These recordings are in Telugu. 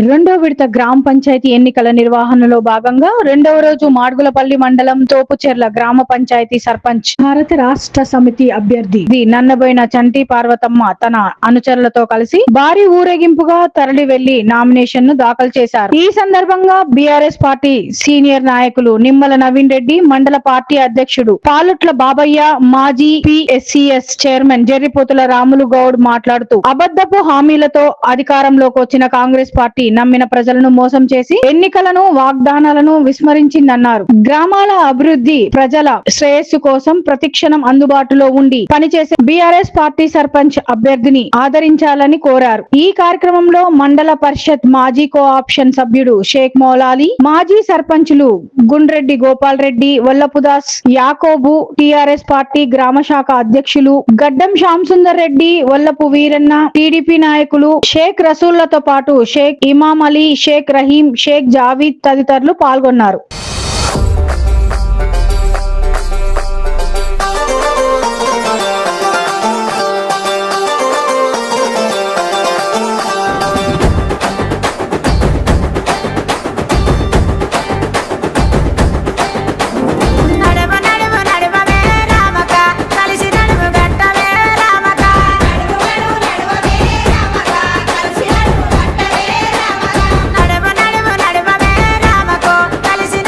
రెండో విడత గ్రామ పంచాయతీ ఎన్నికల నిర్వహణలో భాగంగా రెండవ రోజు మాడుగులపల్లి మండలం తోపుచెర్ల గ్రామ పంచాయతీ సర్పంచ్ భారత రాష్ట్ర సమితి అభ్యర్థి నన్నబోయిన చంటి పార్వతమ్మ తన అనుచరులతో కలిసి భారీ ఊరేగింపుగా తరలి వెళ్లి నామినేషన్ ను దాఖలు చేశారు. ఈ సందర్భంగా బీఆర్ఎస్ పార్టీ సీనియర్ నాయకులు నిమ్మల నవీన్ రెడ్డి, మండల పార్టీ అధ్యక్షుడు పాలుట్ల బాబయ్య, మాజీ పిఎస్సిఎస్ చైర్మన్ జర్రిపోతుల రాములు గౌడ్ మాట్లాడుతూ అబద్ధపు హామీలతో అధికారంలోకి వచ్చిన కాంగ్రెస్ పార్టీ నమ్మిన ప్రజలను మోసం చేసి ఎన్నికలను వాగ్దానాలను విస్మరించిందన్నారు. గ్రామాల అభివృద్ధి, ప్రజల శ్రేయస్సు కోసం ప్రతిక్షణం అందుబాటులో ఉండి పనిచేసే బీఆర్ఎస్ పార్టీ సర్పంచ్ అభ్యర్థిని ఆదరించాలని కోరారు. ఈ కార్యక్రమంలో మండల పరిషత్ మాజీ కోఆప్షన్ సభ్యుడు షేక్ మౌలాలి, మాజీ సర్పంచులు గుండ్రెడ్డి గోపాల్ రెడ్డి, వల్లపుదాస్ యాకోబు, టిఆర్ఎస్ పార్టీ గ్రామ శాఖ అధ్యక్షులు గడ్డం శ్యామ్ సుందర్ రెడ్డి, వల్లపు వీరన్న, టీడీపీ నాయకులు షేక్ రసూళ్లతో పాటు షేక్ ఇమాం అలీ, షేక్ రహీం, షేక్ జావీద్ తదితరులు పాల్గొన్నారు. కలిసి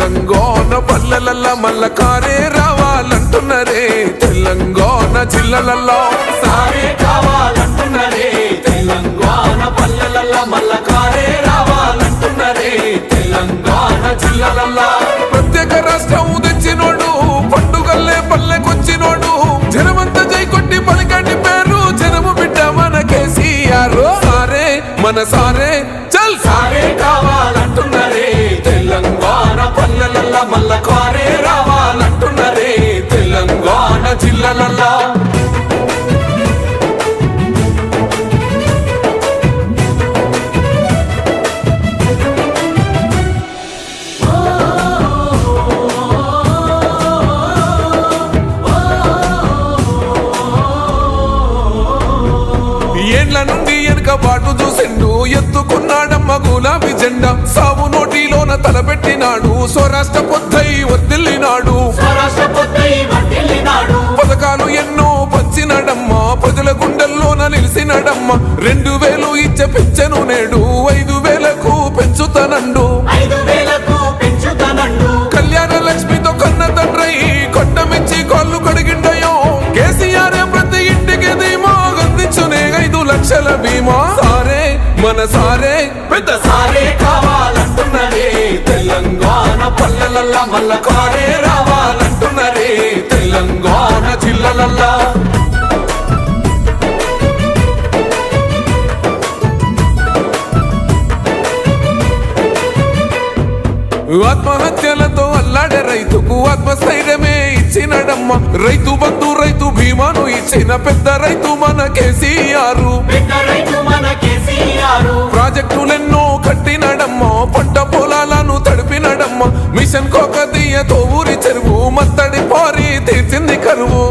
తెలంగాణ పల్లెలల్లా మల్ల కారే రావాలంటున్నరే తెలంగాణ జిల్లలల్లో సారే కావాలంటున్నరే తెలంగాణ పల్లెలల్లా మల్ల కారే రావాలంటున్నరే తెలంగాణ జిల్లలల్లా ప్రత్యేక రాష్ట్రం తెచ్చినోడు పండుగల్లే పల్లెకొచ్చినోడు జనమంతా జై కొట్టి పలికండి పేరు జనము బిడ్డ మన కేసీఆర్ సారే మన సారే చల్ సారే కావాలంటున్నరే తెలంగాణ పల్లెలల్లా మల్ల కారే రావాలంటున్నరే తెలంగాణ జిల్లలల్లా ఏండ్ల నుండి వెనుక బాటు చూసిండు ఎత్తుకున్నాడమ్మ గులాబీ జెండా సావు నోటిలోన తలపెట్టినాడు స్వరాష్ట్ర పొద్దై వర్దిల్లినాడు పథకాలు ఎన్నో పంచినాడమ్మ ప్రజల గుండెల్లోన నిలిచినాడమ్మ 2000 ఇచ్చే పెంచెను నేడు 5000కు పెంచుతానండు కళ్యాణ లక్ష్మితో కన్న తండ్రై కొట్టమిచ్చి కాళ్ళు కడిగిండయో కేసీఆర్ ప్రతి ఇంటికి ధీమా అందించునే 5 లక్షల బీమా సారే మన సారే పెద్ద సారే కావాలంటున్నరే తెలంగాణ పల్లెలల్లా మల్ల కారే రావాలంటున్నరే తెలంగాణ జిల్లలల్లా ఆత్మహత్యలతో అల్లాడే రైతుకు ఆత్మస్థైర్యమే ఇచ్చినడమ్మ రైతు బంధు రైతు బీమాను ఇచ్చిన పెద్ద రైతు మన కేసీఆర్ ప్రాజెక్టులెన్నో కట్టినడమ్మ పంట పొలాలను తడిపినడమ్మ మిషన్ కోకతీయతో ఊరి చెరువు మత్తడి పారి తీర్చింది కరువు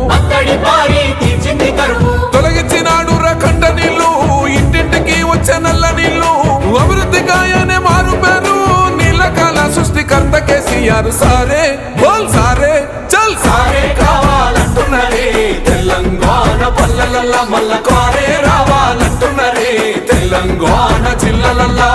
తొలగించినాడు రకండ నీళ్లు ఇంటింటికి వచ్చే నల్ల నీళ్లు అభివృద్ధి గాయనే మారు పేరు నీలకాల సృష్టికర్త కేసీఆర్ సారే బోల్ సారే చల్ సారే కావాలంటున్నరే తెలంగాణ పల్లెలల్లా మల్ల కారే రావాలంటున్నరే తెలంగాణ జిల్లలల్లా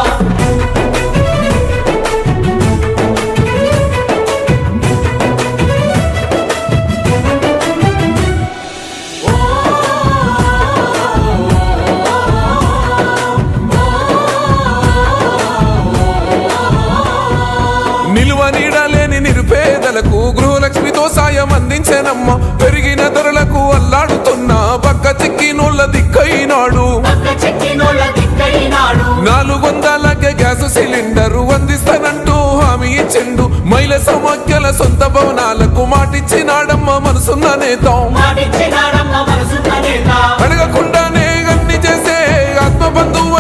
నిలువ నీడలేని నిరుపేదలకు గృహలక్ష్మితో సాయం అందించనమ్మ పెరిగిన ధరలకు అల్లాడుతున్న పక్క చిక్కినోళ్ళ దిక్కైనాడు 400కే గ్యాస్ సిలిండర్ అందిస్తానంటూ హామీ ఇచ్చిండు మహిళ సమాఖ్యల సొంత భవనాలకు మాటిచ్చినాడమ్మ మనసున్న నేత అడగకుండానే అన్ని చేసే ఆత్మబంధువు